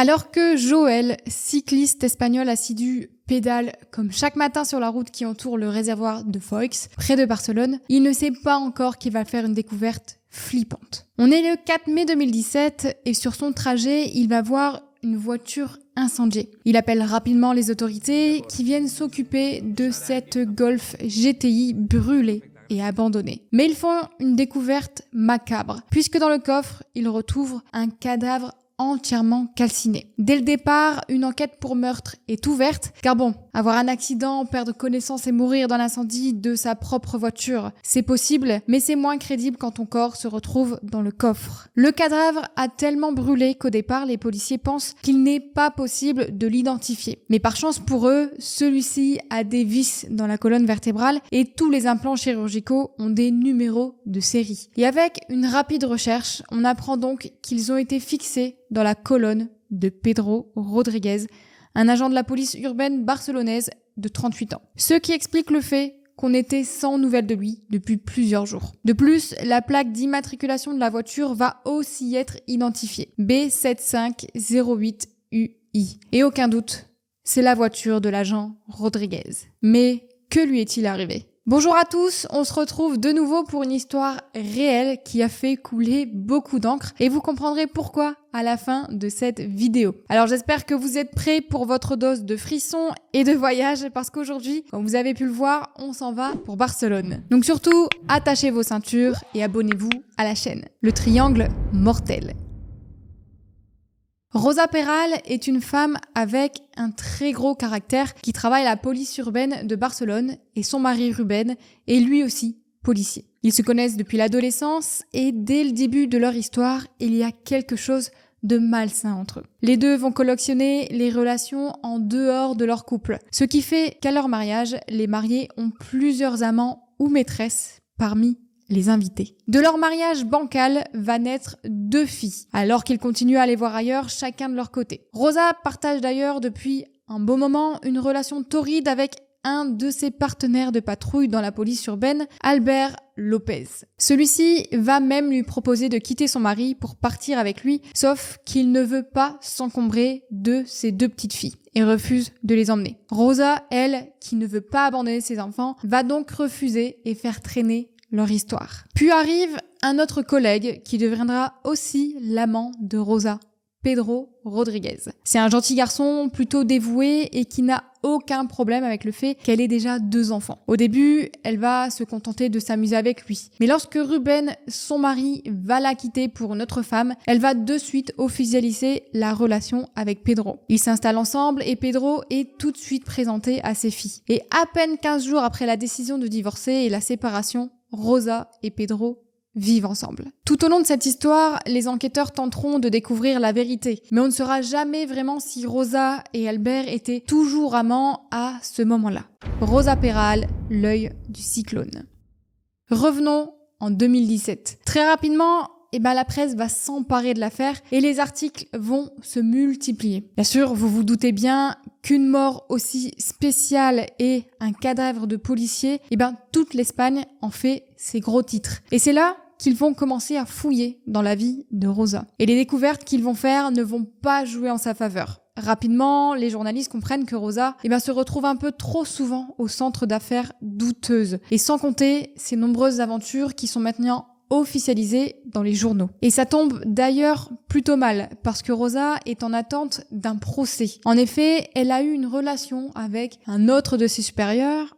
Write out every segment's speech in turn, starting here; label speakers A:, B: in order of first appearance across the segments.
A: Alors que Joël, cycliste espagnol assidu, pédale comme chaque matin sur la route qui entoure le réservoir de Foix, près de Barcelone, il ne sait pas encore qu'il va faire une découverte flippante. On est le 4 mai 2017 et sur son trajet, il va voir une voiture incendiée. Il appelle rapidement les autorités qui viennent s'occuper de cette Golf GTI brûlée et abandonnée. Mais ils font une découverte macabre, puisque dans le coffre, ils retrouvent un cadavre entièrement calciné. Dès le départ, une enquête pour meurtre est ouverte, car bon, avoir un accident, perdre connaissance et mourir dans l'incendie de sa propre voiture, c'est possible, mais c'est moins crédible quand ton corps se retrouve dans le coffre. Le cadavre a tellement brûlé qu'au départ, les policiers pensent qu'il n'est pas possible de l'identifier. Mais par chance pour eux, celui-ci a des vis dans la colonne vertébrale et tous les implants chirurgicaux ont des numéros de série. Et avec une rapide recherche, on apprend donc qu'ils ont été fixés dans la colonne de Pedro Rodriguez, un agent de la police urbaine barcelonaise de 38 ans. Ce qui explique le fait qu'on était sans nouvelles de lui depuis plusieurs jours. De plus, la plaque d'immatriculation de la voiture va aussi être identifiée. B7508UI. Et aucun doute, c'est la voiture de l'agent Rodriguez. Mais que lui est-il arrivé ? Bonjour à tous, on se retrouve de nouveau pour une histoire réelle qui a fait couler beaucoup d'encre et vous comprendrez pourquoi à la fin de cette vidéo. Alors j'espère que vous êtes prêts pour votre dose de frissons et de voyage parce qu'aujourd'hui, comme vous avez pu le voir, on s'en va pour Barcelone. Donc surtout, attachez vos ceintures et abonnez-vous à la chaîne. Le triangle mortel. Rosa Peral est une femme avec un très gros caractère qui travaille à la police urbaine de Barcelone et son mari Ruben est lui aussi policier. Ils se connaissent depuis l'adolescence et dès le début de leur histoire, il y a quelque chose de malsain entre eux. Les deux vont collectionner les relations en dehors de leur couple, ce qui fait qu'à leur mariage, les mariés ont plusieurs amants ou maîtresses parmi les invités. De leur mariage bancal va naître 2 filles, alors qu'ils continuent à les voir ailleurs, chacun de leur côté. Rosa partage d'ailleurs depuis un beau moment une relation torride avec un de ses partenaires de patrouille dans la police urbaine, Albert Lopez. Celui-ci va même lui proposer de quitter son mari pour partir avec lui, sauf qu'il ne veut pas s'encombrer de ses 2 petites filles et refuse de les emmener. Rosa, elle, qui ne veut pas abandonner ses enfants, va donc refuser et faire traîner leur histoire. Puis arrive un autre collègue qui deviendra aussi l'amant de Rosa, Pedro Rodriguez. C'est un gentil garçon plutôt dévoué et qui n'a aucun problème avec le fait qu'elle ait déjà 2 enfants. Au début, elle va se contenter de s'amuser avec lui. Mais lorsque Ruben, son mari, va la quitter pour une autre femme, elle va de suite officialiser la relation avec Pedro. Ils s'installent ensemble et Pedro est tout de suite présenté à ses filles. Et à peine 15 jours après la décision de divorcer et la séparation, Rosa et Pedro vivent ensemble. Tout au long de cette histoire, les enquêteurs tenteront de découvrir la vérité, mais on ne saura jamais vraiment si Rosa et Albert étaient toujours amants à ce moment-là. Rosa Peral, l'œil du cyclone. Revenons en 2017. Très rapidement, la presse va s'emparer de l'affaire et les articles vont se multiplier. Bien sûr, vous vous doutez bien qu'une mort aussi spéciale et un cadavre de policier, toute l'Espagne en fait ses gros titres. Et c'est là qu'ils vont commencer à fouiller dans la vie de Rosa. Et les découvertes qu'ils vont faire ne vont pas jouer en sa faveur. Rapidement, les journalistes comprennent que Rosa se retrouve un peu trop souvent au centre d'affaires douteuses. Et sans compter ses nombreuses aventures qui sont maintenant officialisée dans les journaux. Et ça tombe d'ailleurs plutôt mal, parce que Rosa est en attente d'un procès. En effet, elle a eu une relation avec un autre de ses supérieurs,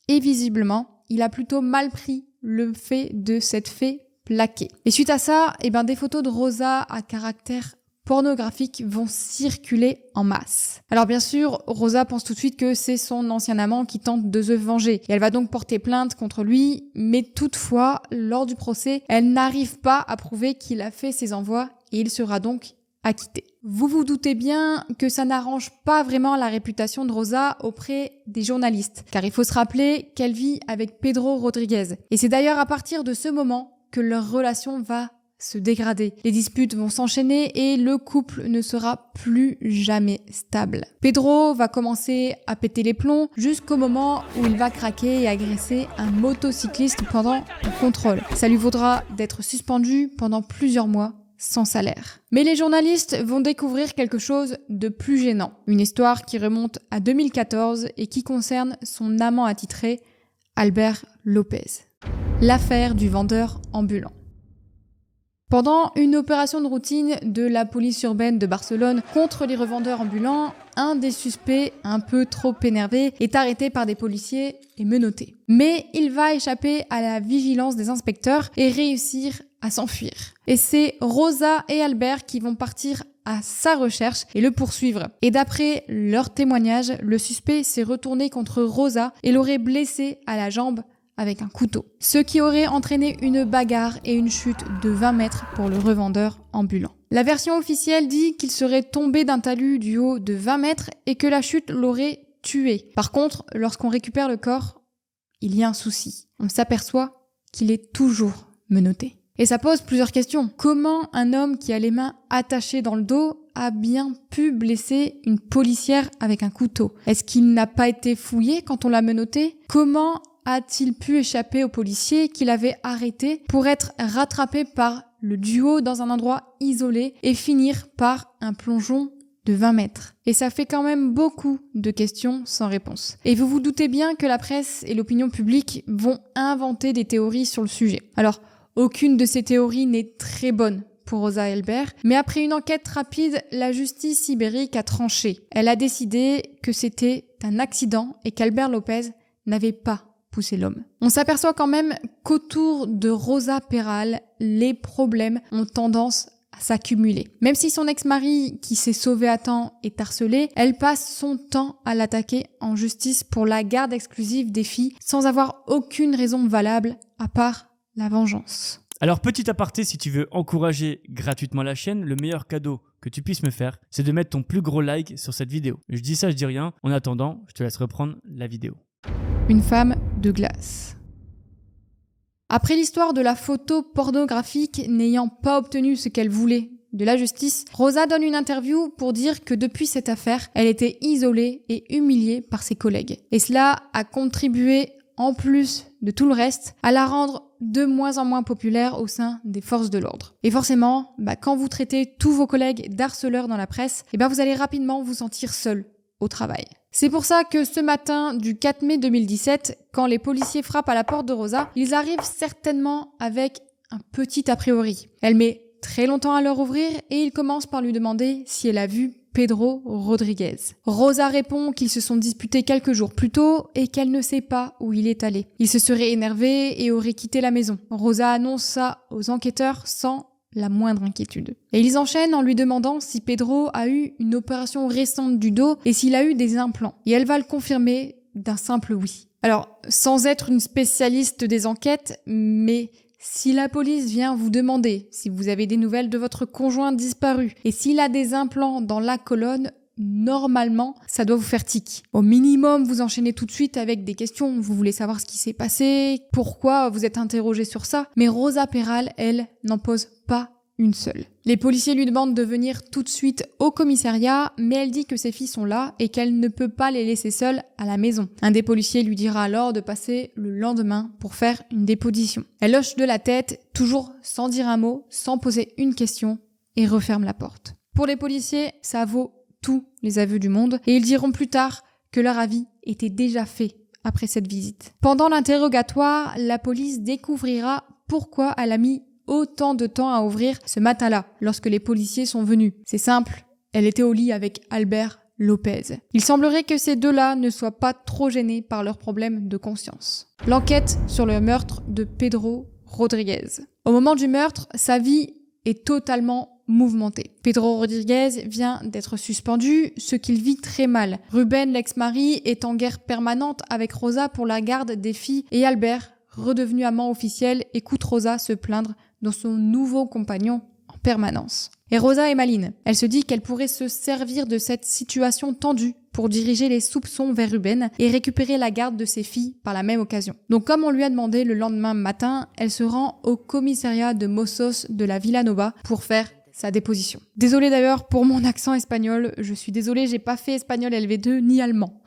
A: et visiblement, il a plutôt mal pris le fait de s'être fait plaquer. Et suite à ça, des photos de Rosa à caractère pornographiques vont circuler en masse. Alors bien sûr, Rosa pense tout de suite que c'est son ancien amant qui tente de se venger. Et elle va donc porter plainte contre lui, mais toutefois, lors du procès, elle n'arrive pas à prouver qu'il a fait ces envois et il sera donc acquitté. Vous vous doutez bien que ça n'arrange pas vraiment la réputation de Rosa auprès des journalistes, car il faut se rappeler qu'elle vit avec Pedro Rodriguez. Et c'est d'ailleurs à partir de ce moment que leur relation va se dégrader. Les disputes vont s'enchaîner et le couple ne sera plus jamais stable. Pedro va commencer à péter les plombs jusqu'au moment où il va craquer et agresser un motocycliste pendant un contrôle. Ça lui vaudra d'être suspendu pendant plusieurs mois sans salaire. Mais les journalistes vont découvrir quelque chose de plus gênant. Une histoire qui remonte à 2014 et qui concerne son amant attitré, Albert Lopez. L'affaire du vendeur ambulant. Pendant une opération de routine de la police urbaine de Barcelone contre les revendeurs ambulants, un des suspects, un peu trop énervé, est arrêté par des policiers et menotté. Mais il va échapper à la vigilance des inspecteurs et réussir à s'enfuir. Et c'est Rosa et Albert qui vont partir à sa recherche et le poursuivre. Et d'après leur témoignage, le suspect s'est retourné contre Rosa et l'aurait blessée à la jambe avec un couteau, ce qui aurait entraîné une bagarre et une chute de 20 mètres pour le revendeur ambulant. La version officielle dit qu'il serait tombé d'un talus du haut de 20 mètres et que la chute l'aurait tué. Par contre, lorsqu'on récupère le corps, il y a un souci. On s'aperçoit qu'il est toujours menotté. Et ça pose plusieurs questions. Comment un homme qui a les mains attachées dans le dos a bien pu blesser une policière avec un couteau? Est-ce qu'il n'a pas été fouillé quand on l'a menotté? Comment a-t-il pu échapper aux policiers qui l'avaient arrêté pour être rattrapé par le duo dans un endroit isolé et finir par un plongeon de 20 mètres? Et ça fait quand même beaucoup de questions sans réponse. Et vous vous doutez bien que la presse et l'opinion publique vont inventer des théories sur le sujet. Alors, aucune de ces théories n'est très bonne pour Rosa et Albert, mais après une enquête rapide, la justice ibérique a tranché. Elle a décidé que c'était un accident et qu'Albert Lopez n'avait pas poussé l'homme. On s'aperçoit quand même qu'autour de Rosa Peral, les problèmes ont tendance à s'accumuler. Même si son ex-mari, qui s'est sauvé à temps, est harcelé, elle passe son temps à l'attaquer en justice pour la garde exclusive des filles sans avoir aucune raison valable à part la vengeance.
B: Alors petit aparté, si tu veux encourager gratuitement la chaîne, le meilleur cadeau que tu puisses me faire, c'est de mettre ton plus gros like sur cette vidéo. Je dis ça, je dis rien. En attendant, je te laisse reprendre la vidéo.
A: Une femme de glace. Après l'histoire de la photo pornographique n'ayant pas obtenu ce qu'elle voulait de la justice, Rosa donne une interview pour dire que depuis cette affaire, elle était isolée et humiliée par ses collègues. Et cela a contribué, en plus de tout le reste, à la rendre de moins en moins populaire au sein des forces de l'ordre. Et forcément, quand vous traitez tous vos collègues d'harceleurs dans la presse, vous allez rapidement vous sentir seul au travail. C'est pour ça que ce matin du 4 mai 2017, quand les policiers frappent à la porte de Rosa, ils arrivent certainement avec un petit a priori. Elle met très longtemps à leur ouvrir et ils commencent par lui demander si elle a vu Pedro Rodriguez. Rosa répond qu'ils se sont disputés quelques jours plus tôt et qu'elle ne sait pas où il est allé. Il se serait énervé et aurait quitté la maison. Rosa annonce ça aux enquêteurs sans la moindre inquiétude. Et ils enchaînent en lui demandant si Pedro a eu une opération récente du dos et s'il a eu des implants. Et elle va le confirmer d'un simple oui. Alors, sans être une spécialiste des enquêtes, mais si la police vient vous demander si vous avez des nouvelles de votre conjoint disparu et s'il a des implants dans la colonne, normalement, ça doit vous faire tic. Au minimum, vous enchaînez tout de suite avec des questions. Vous voulez savoir ce qui s'est passé, pourquoi vous êtes interrogé sur ça. Mais Rosa Peral, elle, n'en pose pas une seule. Les policiers lui demandent de venir tout de suite au commissariat, mais elle dit que ses filles sont là et qu'elle ne peut pas les laisser seules à la maison. Un des policiers lui dira alors de passer le lendemain pour faire une déposition. Elle hoche de la tête, toujours sans dire un mot, sans poser une question, et referme la porte. Pour les policiers, ça vaut tous les aveux du monde, et ils diront plus tard que leur avis était déjà fait après cette visite. Pendant l'interrogatoire, la police découvrira pourquoi elle a mis autant de temps à ouvrir ce matin-là, lorsque les policiers sont venus. C'est simple, elle était au lit avec Albert Lopez. Il semblerait que ces deux-là ne soient pas trop gênés par leurs problèmes de conscience. L'enquête sur le meurtre de Pedro Rodriguez. Au moment du meurtre, sa vie est totalement mouvementée. Pedro Rodriguez vient d'être suspendu, ce qu'il vit très mal. Ruben, l'ex-mari, est en guerre permanente avec Rosa pour la garde des filles et Albert, redevenu amant officiel, écoute Rosa se plaindre de son nouveau compagnon en permanence. Et Rosa est maline. Elle se dit qu'elle pourrait se servir de cette situation tendue pour diriger les soupçons vers Ruben et récupérer la garde de ses filles par la même occasion. Donc comme on lui a demandé le lendemain matin, elle se rend au commissariat de Mossos de la Villanova pour faire sa déposition. Désolée d'ailleurs pour mon accent espagnol, je suis désolée, j'ai pas fait espagnol LV2 ni allemand.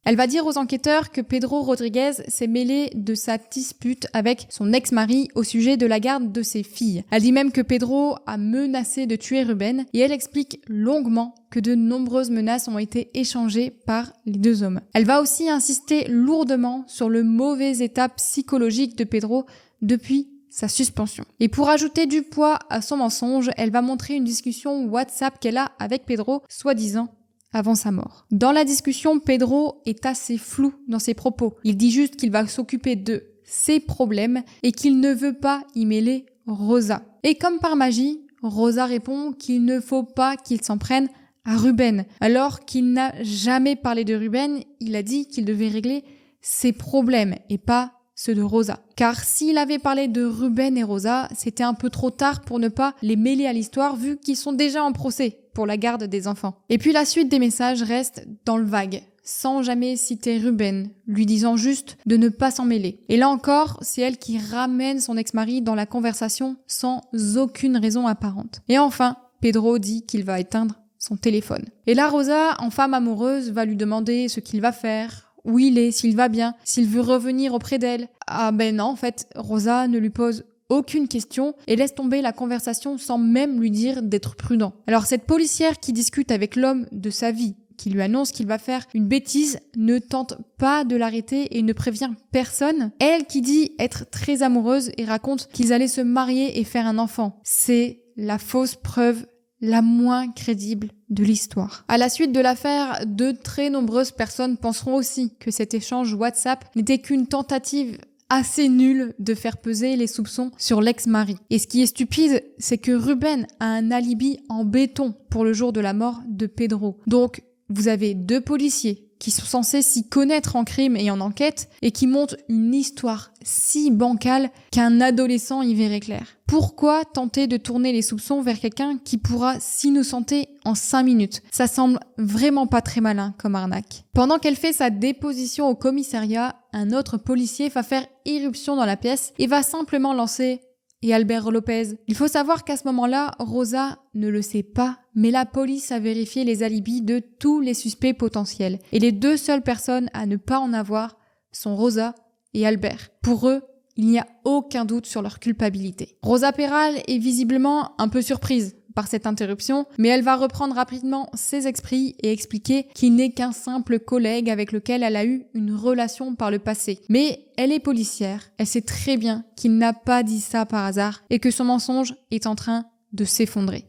A: Elle va dire aux enquêteurs que Pedro Rodriguez s'est mêlé de sa dispute avec son ex-mari au sujet de la garde de ses filles. Elle dit même que Pedro a menacé de tuer Ruben et elle explique longuement que de nombreuses menaces ont été échangées par les deux hommes. Elle va aussi insister lourdement sur le mauvais état psychologique de Pedro depuis sa suspension. Et pour ajouter du poids à son mensonge, elle va montrer une discussion WhatsApp qu'elle a avec Pedro, soi-disant avant sa mort. Dans la discussion, Pedro est assez flou dans ses propos. Il dit juste qu'il va s'occuper de ses problèmes et qu'il ne veut pas y mêler Rosa. Et comme par magie, Rosa répond qu'il ne faut pas qu'il s'en prenne à Ruben. Alors qu'il n'a jamais parlé de Ruben, il a dit qu'il devait régler ses problèmes et pas ceux de Rosa. Car s'il avait parlé de Ruben et Rosa, c'était un peu trop tard pour ne pas les mêler à l'histoire vu qu'ils sont déjà en procès pour la garde des enfants. Et puis la suite des messages reste dans le vague, sans jamais citer Ruben, lui disant juste de ne pas s'en mêler. Et là encore, c'est elle qui ramène son ex-mari dans la conversation sans aucune raison apparente. Et enfin, Pedro dit qu'il va éteindre son téléphone. Et là, Rosa, en femme amoureuse, va lui demander ce qu'il va faire, où il est, s'il va bien, s'il veut revenir auprès d'elle. Ah ben non, en fait, Rosa ne lui pose aucune question et laisse tomber la conversation sans même lui dire d'être prudent. Alors cette policière qui discute avec l'homme de sa vie, qui lui annonce qu'il va faire une bêtise, ne tente pas de l'arrêter et ne prévient personne. Elle qui dit être très amoureuse et raconte qu'ils allaient se marier et faire un enfant. C'est la fausse preuve la moins crédible de l'histoire. À la suite de l'affaire, de très nombreuses personnes penseront aussi que cet échange WhatsApp n'était qu'une tentative assez nulle de faire peser les soupçons sur l'ex-mari. Et ce qui est stupide, c'est que Ruben a un alibi en béton pour le jour de la mort de Pedro. Donc, vous avez deux policiers qui sont censés s'y connaître en crime et en enquête et qui montent une histoire si bancale qu'un adolescent y verrait clair. Pourquoi tenter de tourner les soupçons vers quelqu'un qui pourra s'innocenter en 5 minutes? Ça semble vraiment pas très malin comme arnaque. Pendant qu'elle fait sa déposition au commissariat, un autre policier va faire irruption dans la pièce et va simplement lancer « Et Albert Lopez ?» Il faut savoir qu'à ce moment-là, Rosa ne le sait pas, mais la police a vérifié les alibis de tous les suspects potentiels. Et les deux seules personnes à ne pas en avoir sont Rosa et Albert. Pour eux, il n'y a aucun doute sur leur culpabilité. Rosa Peral est visiblement un peu surprise par cette interruption, mais elle va reprendre rapidement ses esprits et expliquer qu'il n'est qu'un simple collègue avec lequel elle a eu une relation par le passé. Mais elle est policière, elle sait très bien qu'il n'a pas dit ça par hasard et que son mensonge est en train de s'effondrer.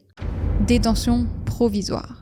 A: Détention provisoire.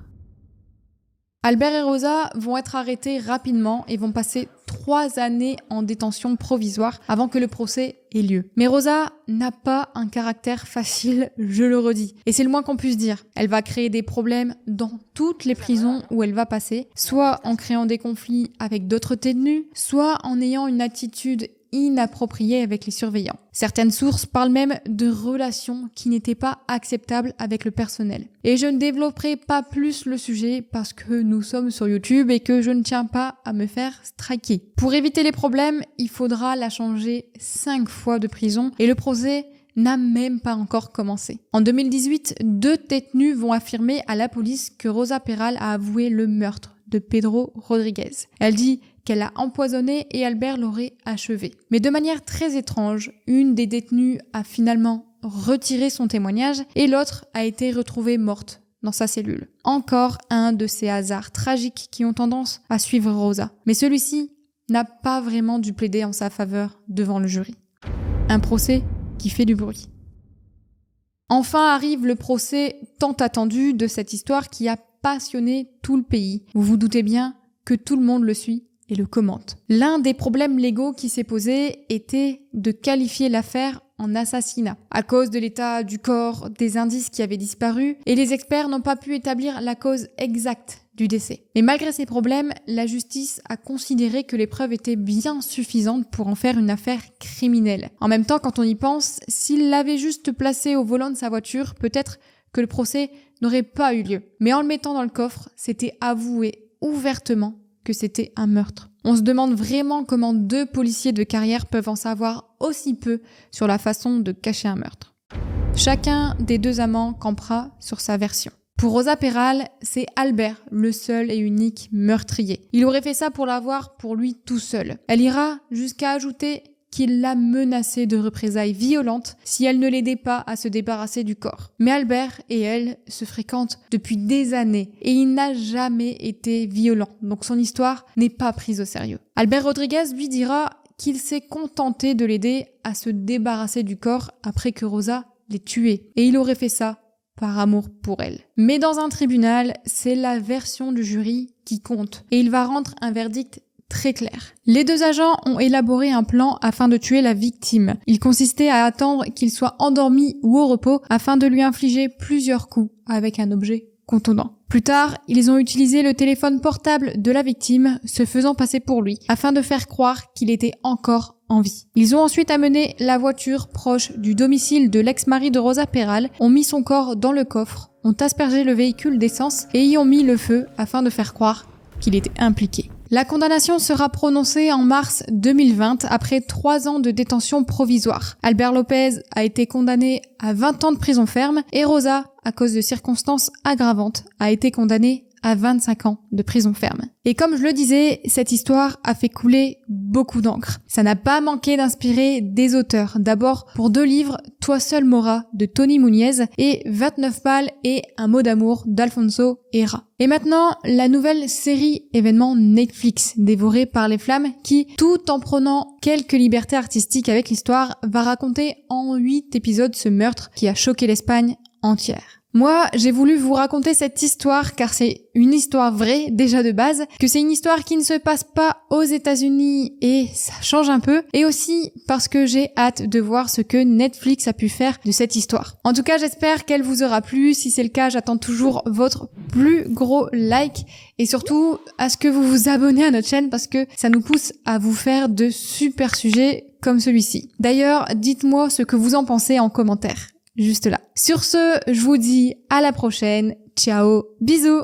A: Albert et Rosa vont être arrêtés rapidement et vont passer 3 années en détention provisoire avant que le procès ait lieu. Mais Rosa n'a pas un caractère facile, je le redis. Et c'est le moins qu'on puisse dire. Elle va créer des problèmes dans toutes les prisons où elle va passer, soit en créant des conflits avec d'autres détenus, soit en ayant une attitude inappropriée avec les surveillants. Certaines sources parlent même de relations qui n'étaient pas acceptables avec le personnel. Et je ne développerai pas plus le sujet parce que nous sommes sur YouTube et que je ne tiens pas à me faire striker. Pour éviter les problèmes, il faudra la changer 5 fois de prison et le procès n'a même pas encore commencé. En 2018, 2 détenus vont affirmer à la police que Rosa Peral a avoué le meurtre de Pedro Rodriguez. Elle dit qu'elle a empoisonné et Albert l'aurait achevé. Mais de manière très étrange, une des détenues a finalement retiré son témoignage et l'autre a été retrouvée morte dans sa cellule. Encore un de ces hasards tragiques qui ont tendance à suivre Rosa. Mais celui-ci n'a pas vraiment dû plaider en sa faveur devant le jury. Un procès qui fait du bruit. Enfin arrive le procès tant attendu de cette histoire qui a passionné tout le pays. Vous vous doutez bien que tout le monde le suit et le commente. L'un des problèmes légaux qui s'est posé était de qualifier l'affaire en assassinat, à cause de l'état du corps, des indices qui avaient disparu, et les experts n'ont pas pu établir la cause exacte du décès. Mais malgré ces problèmes, la justice a considéré que les preuves étaient bien suffisantes pour en faire une affaire criminelle. En même temps, quand on y pense, s'il l'avait juste placé au volant de sa voiture, peut-être que le procès n'aurait pas eu lieu. Mais en le mettant dans le coffre, c'était avoué ouvertement que c'était un meurtre. On se demande vraiment comment 2 policiers de carrière peuvent en savoir aussi peu sur la façon de cacher un meurtre. Chacun des 2 amants campera sur sa version. Pour Rosa Peral, c'est Albert, le seul et unique meurtrier. Il aurait fait ça pour l'avoir pour lui tout seul. Elle ira jusqu'à ajouter qu'il l'a menacée de représailles violentes si elle ne l'aidait pas à se débarrasser du corps. Mais Albert et elle se fréquentent depuis des années et il n'a jamais été violent, donc son histoire n'est pas prise au sérieux. Albert Rodriguez lui dira qu'il s'est contenté de l'aider à se débarrasser du corps après que Rosa l'ait tué, et il aurait fait ça par amour pour elle. Mais dans un tribunal, c'est la version du jury qui compte, et il va rendre un verdict très clair. Les deux agents ont élaboré un plan afin de tuer la victime. Il consistait à attendre qu'il soit endormi ou au repos afin de lui infliger plusieurs coups avec un objet contondant. Plus tard, ils ont utilisé le téléphone portable de la victime, se faisant passer pour lui, afin de faire croire qu'il était encore en vie. Ils ont ensuite amené la voiture proche du domicile de l'ex-mari de Rosa Peral, ont mis son corps dans le coffre, ont aspergé le véhicule d'essence et y ont mis le feu afin de faire croire qu'il était impliqué. La condamnation sera prononcée en mars 2020 après 3 ans de détention provisoire. Albert Lopez a été condamné à 20 ans de prison ferme et Rosa, à cause de circonstances aggravantes, a été condamnée à 25 ans de prison ferme. Et comme je le disais, cette histoire a fait couler beaucoup d'encre. Ça n'a pas manqué d'inspirer des auteurs. D'abord pour 2 livres, Toi seul Mora de Tony Muniez et 29 balles et Un mot d'amour d'Alfonso Herrera. Et maintenant, la nouvelle série événement Netflix, Dévorée par les flammes, qui, tout en prenant quelques libertés artistiques avec l'histoire, va raconter en 8 épisodes ce meurtre qui a choqué l'Espagne entière. Moi, j'ai voulu vous raconter cette histoire car c'est une histoire vraie, déjà de base, que c'est une histoire qui ne se passe pas aux États-Unis et ça change un peu, et aussi parce que j'ai hâte de voir ce que Netflix a pu faire de cette histoire. En tout cas, j'espère qu'elle vous aura plu. Si c'est le cas, j'attends toujours votre plus gros like et surtout à ce que vous vous abonnez à notre chaîne parce que ça nous pousse à vous faire de super sujets comme celui-ci. D'ailleurs, dites-moi ce que vous en pensez en commentaire. Juste là. Sur ce, je vous dis à la prochaine. Ciao, bisous!